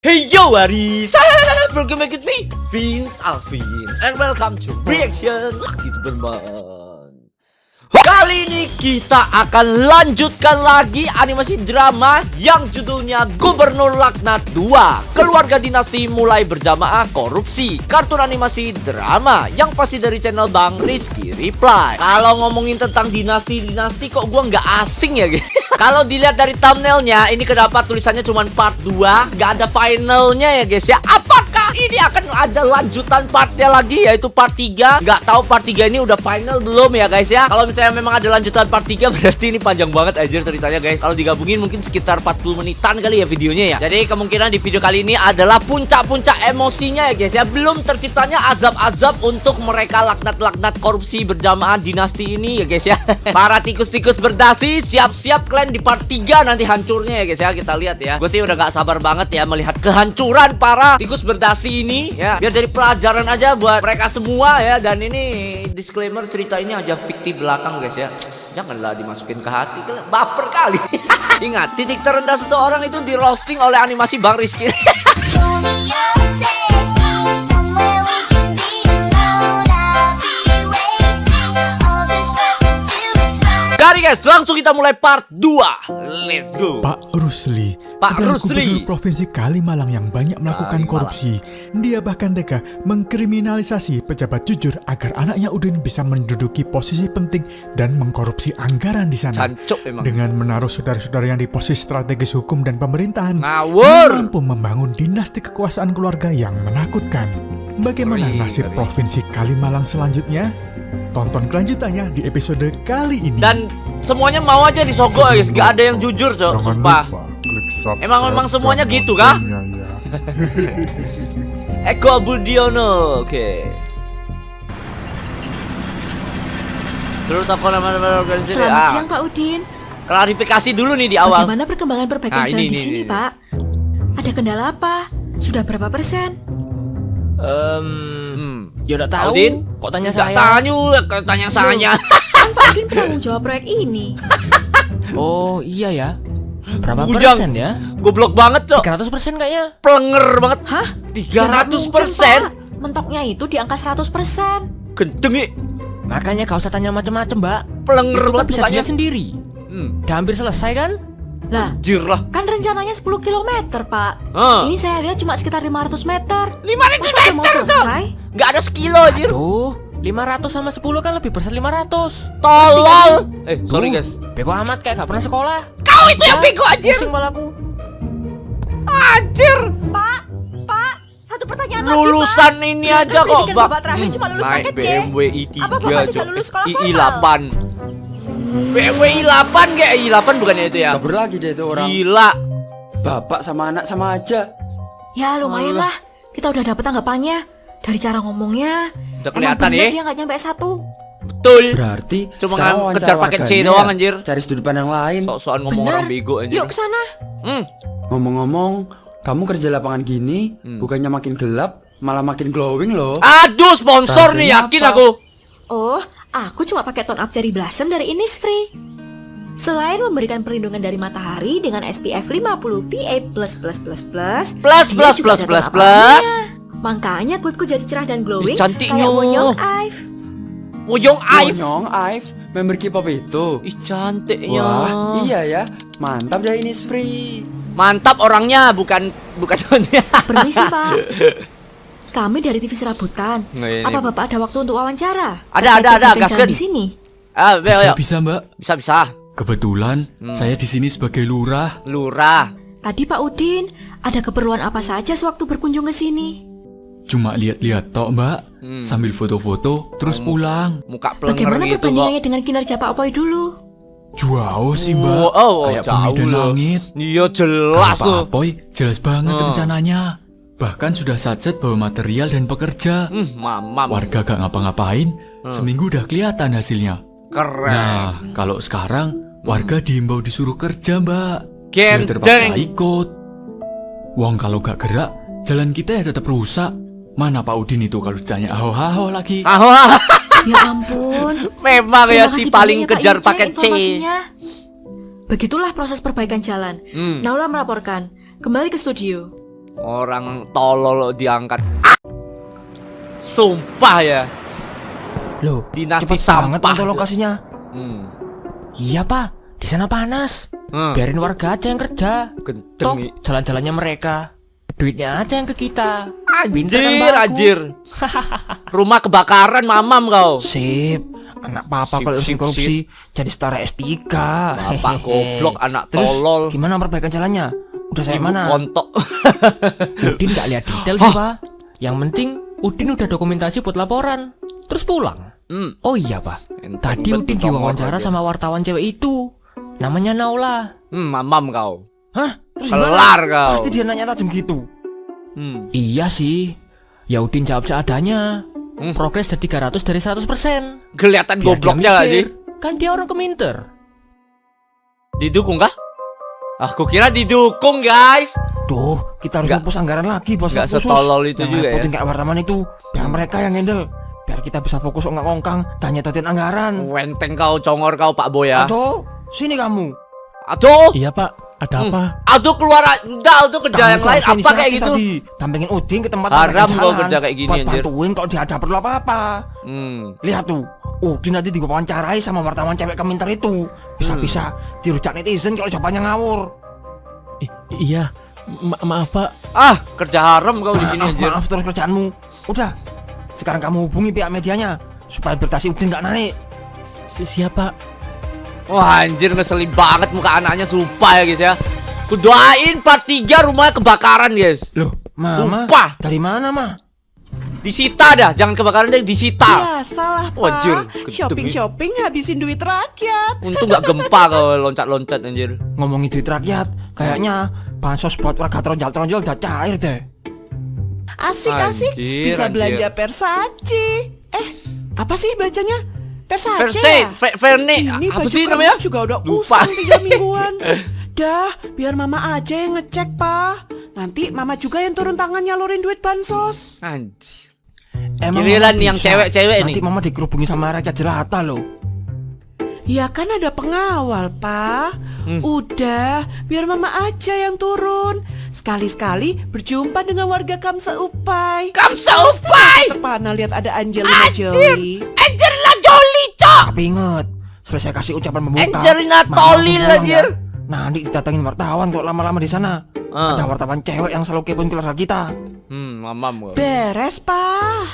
Hey yo Aris, welcome back with me, Vince Alvin, and welcome to Reaction lagi teman-teman. Kali ini kita akan lanjutkan lagi animasi drama yang judulnya Gubernur Laknat 2. Keluarga dinasti mulai berjamaah korupsi. Kartun animasi drama yang pasti dari channel Bang Rizky Reply. Kalau ngomongin tentang dinasti-dinasti kok gua nggak asing ya guys. Kalau dilihat dari thumbnailnya, ini kenapa tulisannya cuma part 2, nggak ada finalnya ya guys ya. Apakah ini akan ada lanjutan partnya lagi, yaitu part 3? Nggak tahu part 3 ini udah final belum ya guys ya. Kalau misalnya memang ada lanjutan part 3, berarti ini panjang banget aja ceritanya guys. Kalau digabungin mungkin sekitar 40 menitan kali ya videonya ya. Jadi kemungkinan di video kali ini adalah puncak-puncak emosinya ya guys ya. Belum terciptanya azab-azab untuk mereka laknat-laknat korupsi berjamaah dinasti ini ya guys ya. Para tikus-tikus berdasi, siap-siap kalian di part 3 nanti hancurnya ya guys ya. Kita lihat ya. Gue sih udah gak sabar banget ya melihat kehancuran para tikus berdasi ini ya. Biar jadi pelajaran aja buat mereka semua ya. Dan ini disclaimer, cerita ini aja fiktif belakang guys ya. Janganlah dimasukin ke hati, baper kali. Ingat, titik terendah seseorang itu di roasting oleh animasi Bang Rizky. Mari guys, langsung kita mulai part 2. Let's go. Pak Rusli adalah Gubernur Provinsi Kalimalang yang banyak melakukan korupsi. Dia bahkan tega mengkriminalisasi pejabat jujur agar anaknya Udin bisa menduduki posisi penting dan mengkorupsi anggaran di sana. Cancuk emang. Dengan menaruh saudara-saudaranya di posisi strategis hukum dan pemerintahan, ngawur, mampu membangun dinasti kekuasaan keluarga yang menakutkan. Bagaimana nasib Provinsi Kalimalang selanjutnya? Tonton kelanjutannya di episode kali ini. Dan semuanya mau aja disogok guys, gak ada yang jujur cok, sumpah. Emang semuanya gitu kah? Eko Budiono, oke. Seluruh tokoh nama organisasi. Selamat siang Pak Udin. Klarifikasi dulu nih di awal. Bagaimana perkembangan perbaikan jalan di sini Pak? Ada kendala apa? Sudah berapa persen? Ya udah tahu. Udin? Kok tanya Nggak saya? tanya saya. Kan Pak Udin penanggung jawab proyek ini. Oh iya ya. Berapa Bujang. persen ya? Goblok banget cok. 300% kayaknya. Plenger banget. Hah? 300%. Mentoknya itu di angka 100%. Gendeng nih. Makanya gak usah tanya macem-macem, Mbak. Plenger Itu kan banget bisa mukanya. dilihat sendiri. Udah hampir selesai kan? Lah, Anjir lah. kan rencananya 10 km Pak. Ini saya lihat cuma sekitar 500 meter. 500 Masa udah mau meter cok. selesai? Gak ada sekilo anjir. Tuh, 500 sama 10 kan lebih besar 500. Tolol. Sorry Tuh, guys. bego amat kayak gak pernah sekolah. Kau itu yang bego anjir. Pusing malaku. Anjir. Pak, satu pertanyaan Lulusan lagi Pak. ini aja kok, Pendidikan Bapak terakhir cuma lulus naik paket C. BMW i3 Apa Bapak bisa cok. lulus sekolah I8. BMW i8 kayak i8 bukannya itu ya? Kabur lagi deh itu orang. Gila. Bapak sama anak sama aja. Ya lumayan lah. Kita udah dapet tanggapannya. Dari cara ngomongnya Udah kelihatan ya. Dia nggak nyampe 1. Betul. Berarti Cuma sekarang ngejar wawancara paket C warganya doang ya, anjir. Cari sudut pandang lain. Sok-sokan ngomong Bener. orang bego anjir. Yuk kesana. Ngomong-ngomong, kamu kerja lapangan gini bukannya makin gelap, malah makin glowing loh. Aduh, sponsor nih, Rasanya yakin apa? aku. Oh, aku cuma pakai tone up cherry blossom dari Innisfree. Selain memberikan perlindungan dari matahari dengan SPF 50 PA++++, Plus dia plus juga plus ada plus tone up plus. alamiah. Makanya kulitku jadi cerah dan glowing Ih, cantiknya. kayak Wonyong Ive. Woyong Ive. Nyong, Ive, member K-pop itu. Ih, cantiknya. Wah, iya ya. Mantap dah ini free. Mantap orangnya, bukan soalnya. Permisi Pak. Kami dari TV Serabutan. Nggak, ini- Apa Bapak ada waktu untuk wawancara? Ada, Terkait perbaikan gaskan. jalan di sini. Ayo. Bisa Mbak. Bisa. Kebetulan saya di sini sebagai lurah. Lurah. Tadi Pak Udin, ada keperluan apa saja sewaktu berkunjung ke sini? Cuma lihat-lihat tok Mbak, sambil foto-foto terus pulang. Muka plenger Bagaimana gitu kok. perbandingannya dengan kinerja Pak Opoy dulu? Jauh sih Mbak. Kayak bumi jauh dan loh. langit. Iya Kalau jelas Pak loh. Apoy jelas banget rencananya. Bahkan sudah satset bawa material dan pekerja. Mamam. Warga gak ngapa-ngapain, seminggu udah kelihatan hasilnya. Keren. Nah, kalau sekarang warga diimbau disuruh kerja Mbak. Biar terpaksa Gendeng. ikut. Wong kalau gak gerak, jalan kita ya tetap rusak. Mana Pak Udin itu kalau ditanya aho-aho lagi. Ya ampun. Memang ya Terima si kasih paling banyak ya, Pak kejar Ince, paket C. informasinya. Begitulah proses perbaikan jalan. Naula melaporkan. Kembali ke studio. Orang tolol diangkat. Sumpah ya. Loh, Dinasti cepet banget sampah. untuk lokasinya. Iya pak, di sana panas. Biarin warga aja yang kerja. Toh Gendeng. jalan-jalannya mereka, duitnya aja yang ke kita. Pinter kan, Anjir, Mbakku? anjir. Rumah kebakaran mamam kau. Sip, anak papa Sip, kalau sip, urusan korupsi jadi setara S3. Bapak goblok, anak Terus, tolol. gimana perbaikan jalannya? Udah saya Ibu mana? kontok. Udin gak lihat detail sih pak. Yang penting Udin udah dokumentasi buat laporan. Terus pulang. Oh iya pak, Enteng tadi betul Udin nomor diwawancara aja. sama wartawan cewek itu. Namanya Naula. Mamam kau. Hah? Terus Kelar gimana? kau. Pasti dia nanya tajam gitu. Iya sih. Ya Udin jawab seadanya. Progres dari 300 dari 100%. Kelihatan Biar dia gobloknya gak sih? mikir. Kan dia orang keminter. Didukung kah? Aku kira didukung guys. Tuh, kita harus Nggak- ngepus anggaran lagi bos. nggak khusus. setolol itu Yang juga ya. repotin kayak wartawan itu. Biar mereka yang handle. Biar kita bisa fokus ngongkang tanya nyedotin anggaran. Wenteng kau, congor kau Pak Boya. Aduh, sini kamu. Aduh. Iya pak, ada apa? Aduh keluar. Udah, aduh kerja yang lain harus apa kayak inisiatif gitu. tadi. Dampingin Udin ke tempat Haram perbaikan kau jalan. kerja kayak gini, Buat anjir. bantuin kalau dia ada perlu apa-apa. Lihat tuh, Udin nanti diwawancarai sama wartawan cewek keminter itu. Bisa-bisa dirujak netizen kalau jawabannya ngawur. Iya, maaf pak. Ah, kerja haram kau di sini Maaf, anjir. maaf terus kerjaanmu. Udah, sekarang kamu hubungi pihak medianya supaya bertasi Udin nggak naik. Siapa? Wah anjir ngeselin banget muka anaknya sumpah ya guys ya. Kudoain part 3 rumahnya kebakaran guys. Loh, Mama? Sumpah. Dari mana, Ma? Disita dah, jangan kebakaran deh, disita. Ya salah Wajur, pak, shopping-shopping habisin duit rakyat. Untung gak gempa kalau loncat-loncat anjir. Ngomongin duit rakyat, kayaknya bansos buat warga tronjol-tronjol udah cair deh. Asik-asik, Anjir, bisa anjir. belanja Versace. Apa sih bacanya? Versace Verse, ya? Verne, Ini apa baju sih keramas namanya? juga udah Lupa. usang 3 mingguan. Dah, biar mama aja yang ngecek pak. Nanti mama juga yang turun tangan nyalurin duit bansos. Anjir. Emang Giliran Mama nih yang bisa? cewek-cewek nih. Nanti Mama dikerubungi sama rakyat jelata loh. Ya kan ada pengawal pak. Udah, biar mama aja yang turun. Sekali-sekali berjumpa dengan warga Kamsa Upai. Kamsa Upai. Terpana lihat ada Angelina Jolie. Angelina Jolie, cok. Tapi inget, selesai kasih ucapan pembuka, Angelina Mama Jolie, langsung pulang anjir. ya. Nanti didatengin wartawan kalau lama-lama di sana. Ada wartawan cewek yang selalu kepoin keluarga kita. Mamam. Beres pak.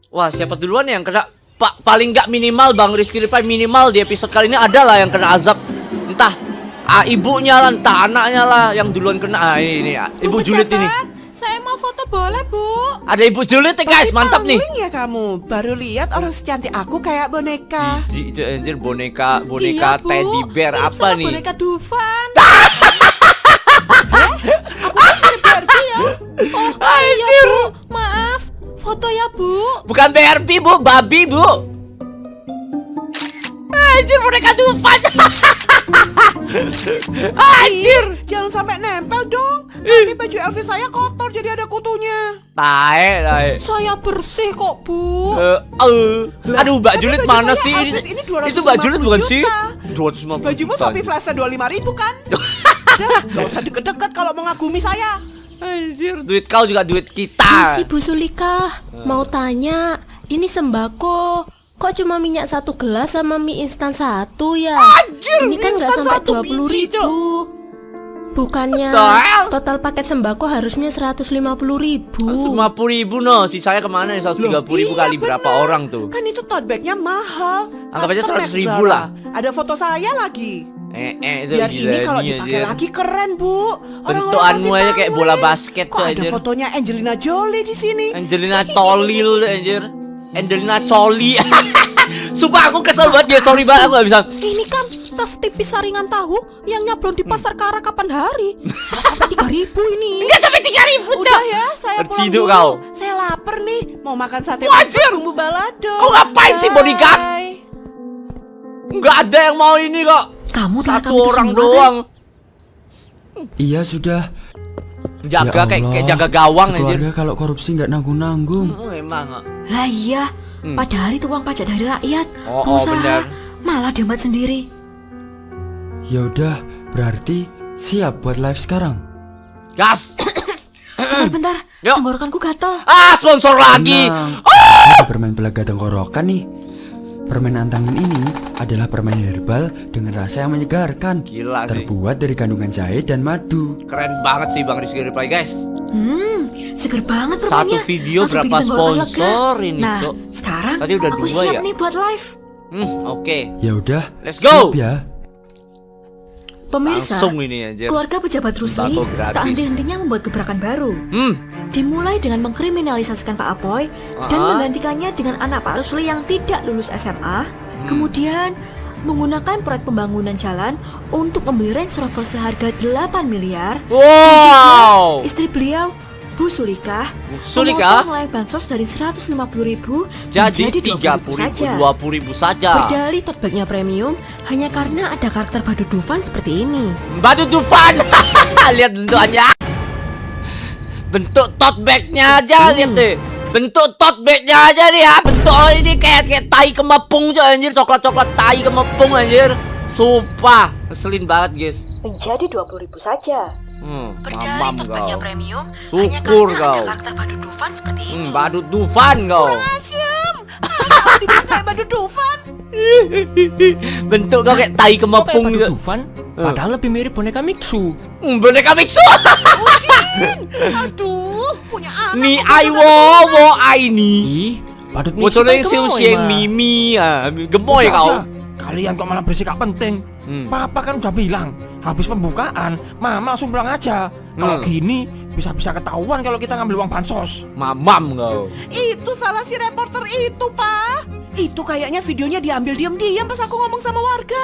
Wah, siapa duluan yang kena? Pak, paling nggak minimal Bang Rizky Ripai minimal di episode kali ini adalah yang kena azab. Entah ibunya lah, entah anaknya lah yang duluan kena. Ini Ibu Juliet ini. Saya mau foto boleh bu? Ada Ibu Juliet nih guys, mantap nih. Pangling ya kamu. Baru lihat orang secantik aku kayak boneka. Jijik, anjir boneka Iya, Bu. teddy bear Mirip apa sama nih? boneka Dufan. Aku kan mirip Barbie ya. Oh iya bu, maaf. Foto ya bu. Bukan BRP bu, babi bu. Anjir boneka Dufan. Anjir. Ih, jangan sampai nempel dong. Nanti baju Elvis saya kotor jadi ada kutunya. Tae. Saya bersih kok bu. Aduh Mbak tapi Juliet baju mana saya sih? Elvis ini 250 Itu Mbak Juliet bukan sih? juta. 250 Bajumu juta. Shopee Flash 25.000 kan? Udah, gak usah deket-deket kalau mengagumi saya. Anjir, duit kau juga duit Si kita. Bu Sulika, mau tanya, ini sembako. Kok cuma minyak 1 gelas sama mie instan 1 ya? Anjir, Ini kan mie nggak instan sampai 1 20 biji, ribu. Bukannya Betul. total paket sembako harusnya 150 ribu. 50.000 no, sisanya kemana nih? 130.000 kali Iya, berapa bener. orang tuh? Kan itu tote bagnya mahal. Anggap aja Custom 100.000 made lah. Zara. Ada foto saya lagi. Itu Biar gila ini kalau nih, dipakai anjir. lagi keren bu. Orang-orang Bentukanmu pasti aja kayak pangling. bola basket Kok tuh, ada anjir. fotonya Angelina Jolie di sini. Angelina Tolil anjir. Angelina Coli. Sumpah aku kesel banget dia, sorry banget aku gak bisa. Ini kan tas tipis saringan tahu yang nyablon di pasar Kara kapan hari. Nggak sampai 3.000 ini. Enggak sampai 3.000 Udah ya, saya pulang Terciduk dulu. kau. Saya lapar nih, mau makan sate Wajir. bumbu balado. Kau ngapain sih, bodyguard? Bye. Enggak ada yang mau ini kok. Kamu Satu orang doang. Iya sudah. Jaga Ya kayak Allah, jaga gawang anjir. sekeluarga kalau korupsi nggak nanggung-nanggung. Memang. Lah iya, padahal itu uang pajak dari rakyat. Oh, Pengusaha benar. malah dihemat sendiri. Ya udah, berarti siap buat live sekarang. Gas. Bentar-bentar, Yuk. tenggorokanku gatel. Ah, sponsor lagi. Tenang. Ada permen pelega tenggorokan nih. Permen antangin ini adalah permen herbal dengan rasa yang menyegarkan. Gila sih. Terbuat dari kandungan jahe dan madu. Keren banget sih Bang Rizky Reply, guys. Seger banget Satu permennya. video Langsung berapa bikin tenggorokan sponsor lega. ini, Nah, Cok? sekarang Tadi udah aku 2 siap ya? nih buat live. Oke. Ya udah, Let's go. siap ya. Pemirsa, Langsung ini anjir. keluarga pejabat Rusli Sembako gratis. tak henti-hentinya membuat gebrakan baru. Dimulai dengan mengkriminalisasikan Pak Apoy dan menggantikannya dengan anak Pak Rusli yang tidak lulus SMA. Kemudian menggunakan proyek pembangunan jalan untuk membeli Range Rover seharga 8 miliar. Wow. Istri beliau, Bu Sulika, Sulika? memotong nilai bansos dari 150.000 Jadi menjadi 20.000 saja. Berdalih tote bagnya premium hanya karena ada karakter Badu Dufan seperti ini. Batu Dufan. Lihat bentukannya. Bentuk tote bagnya aja, lihat deh. Bentuk tote bagnya aja nih ya. Bentuk ini kayak tai kemepung aja anjir, coklat-coklat tai kemepung anjir. Sumpah, ngeselin banget, guys. Menjadi 20.000 saja. Berdalih Mamam tote bagnya kau. premium hanya Syukur karena kau. ada karakter Badu Dufan seperti ini. Badu Dufan kau. Asyam, masa dibilang kayak Badu Dufan? Bentuk kau kayak tai kemepung Badu gitu. Dufan, padahal lebih mirip boneka Mixu. Boneka Mixu. Aduh, punya anak. Ni kok ai boneka wo ai ni. Ih, badut Mixu Bocornya kan siu gemoy, siang Ma. mimi gemoy Udah, kau. udah. Kalian kok malah bersikap penting. Papa kan udah bilang, habis pembukaan, Mama langsung pulang aja. Kalau gini, bisa-bisa ketahuan kalau kita ngambil uang bansos. Mamam kau. Itu salah si reporter itu, Pak. Itu kayaknya videonya diambil diam-diam pas aku ngomong sama warga.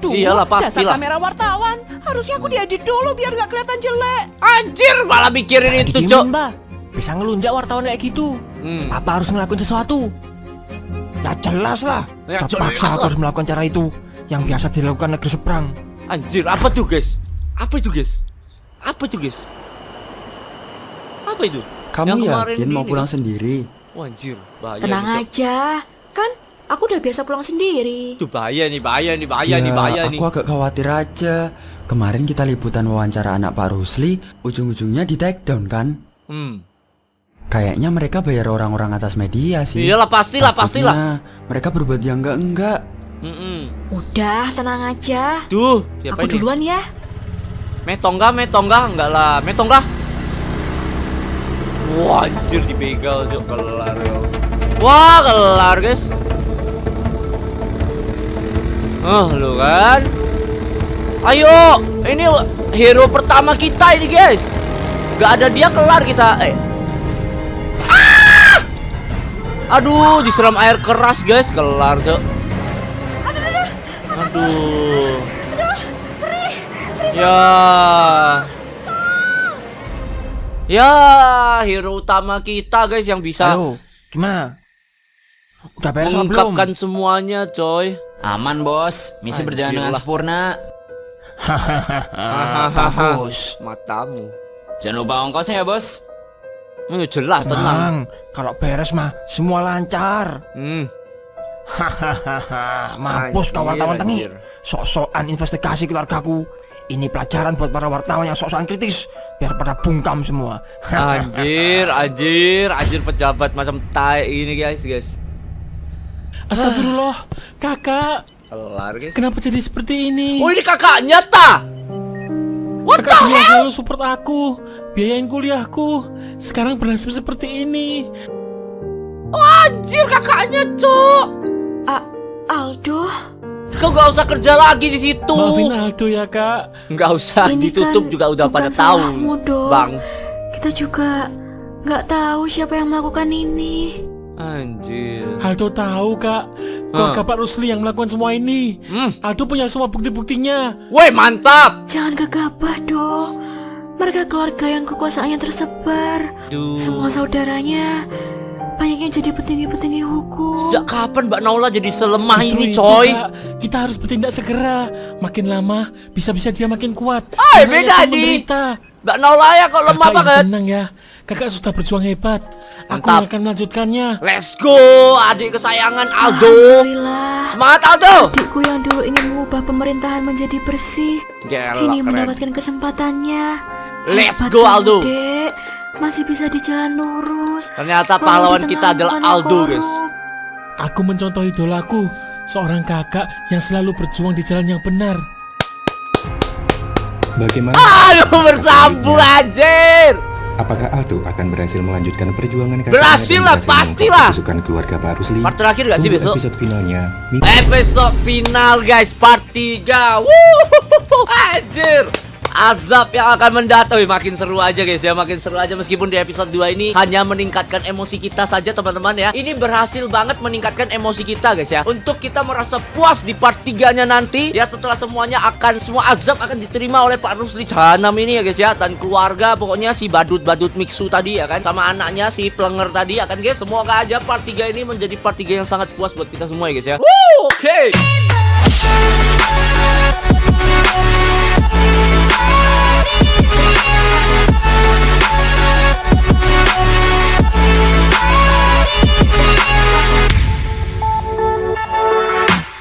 Duh, Iyalah, pastilah. dasar kamera wartawan. Harusnya aku diedit dulu biar gak kelihatan jelek. Anjir, malah mikirin itu, Didiemin, Cok. Mbak. Bisa ngelunjak wartawan kayak gitu. Papa harus ngelakuin sesuatu. Ya jelas lah. Ya, Terpaksa jelas aku lah. harus melakukan cara itu yang biasa dilakukan negeri seberang. Anjir, apa tuh, guys? Apa itu, guys? Apa itu, guys? Apa itu? Kamu Yang kemarin yakin mau ini, pulang kan? sendiri? Wah, anjir, bahaya Tenang nih, Cok. aja, kan aku udah biasa pulang sendiri. Itu bahaya nih, bahaya nih, Aku agak khawatir aja. Kemarin kita liputan wawancara anak Pak Rusli, ujung-ujungnya di take down kan? Kayaknya mereka bayar orang-orang atas media sih. Iyalah, pastilah, pastilah. Takutnya mereka berbuat yang enggak. Udah, tenang aja. Duh, siapa Aku ini? duluan ya. Metongga, enggak lah, Metongga. Wah, anjir dibegal, Cok, kelar yo. Wah, kelar, guys. Lu kan. Ayo, ini hero pertama kita ini, guys. Gak ada dia kelar kita. Aduh, disiram air keras, guys, kelar, Cok. Aduh. Ya, hero utama kita, guys, yang bisa Halo, gimana? Udah beres apa belum? mengungkapkan semuanya, coy. Aman bos, misi Anjir berjalan dengan lah. sempurna. Bagus. Matamu. Jangan lupa ongkosnya ya bos. Jelas, tenang. Tenang, kalau beres mah semua lancar. Hahaha, mampus kau Anjir, wartawan tengi. anjir. Sok-sokan investigasi keluargaku. Ini pelajaran buat para wartawan yang sok-sokan kritis, biar pada bungkam semua. Anjir pejabat macam tai ini, guys. Astagfirullah, kakak, Kelar, guys. kenapa jadi seperti ini? Oh, ini kakaknya ta? What the Kakak dulu hell? selalu support aku, biayain kuliahku. Sekarang bernasib seperti ini. Anjir, kakaknya, cok. Aldo, Kau gak usah kerja lagi di situ. Maafin Aldo ya kak. Nggak usah ini ditutup kan juga udah bukan pada tahu, salahmu, Dok. Bang. Kita juga nggak tahu siapa yang melakukan ini. Anjir. Aldo tahu kak, keluarga Pak Rusli yang melakukan semua ini. Aldo punya semua bukti-buktinya. Woi, mantap. Jangan gegabah, Dok. Mereka keluarga yang kekuasaannya tersebar. Duh. Semua saudaranya banyak yang jadi petinggi-petinggi hukum. Sejak kapan Mbak Naula jadi selemah Justru ini, itu, coy? Kak. Kita harus bertindak segera. Makin lama, bisa-bisa dia makin kuat. Ah, Dan beda, rakyat akan Di. menderita. Mbak Naula ya kok lemah Kakak banget. yang tenang ya. Kakak sudah berjuang hebat. Aku Mantap. yang akan melanjutkannya. Let's go, adik kesayangan Aldo. Alhamdulillah. Semangat Aldo. Adikku yang dulu ingin mengubah pemerintahan menjadi bersih, Gila, kini keren. mendapatkan kesempatannya. Let's Hebat go kamu, Aldo. Dek. Masih bisa di jalan lurus. Ternyata Walau pahlawan di kita tengah adalah lingkungan Aldo, guys. korup. Aku mencontoh idolaku, seorang kakak yang selalu berjuang di jalan yang benar. Bagaimana? Aduh, bersambung anjir. Apakah Aldo akan berhasil melanjutkan perjuangan kakaknya Berhasil dan lah, berhasil pastilah. mengungkap kesukaan keluarga Pak Rusli? Part terakhir gak sih Tunggu besok? episode finalnya. Episode final guys, part 3. Wuh, anjir. Azab yang akan mendatang. Wih, makin seru aja guys ya, makin seru aja. Meskipun di episode 2 ini hanya meningkatkan emosi kita saja teman-teman ya. Ini berhasil banget meningkatkan emosi kita guys ya, untuk kita merasa puas di part 3-nya nanti. Ya setelah semuanya semua azab akan diterima oleh Pak Rusli Jahanam ini ya guys ya. Dan keluarga pokoknya si badut-badut Miksu tadi ya kan, sama anaknya si Plenger tadi ya kan guys. Semoga aja part 3 ini menjadi part 3 yang sangat puas buat kita semua ya guys ya. Oke.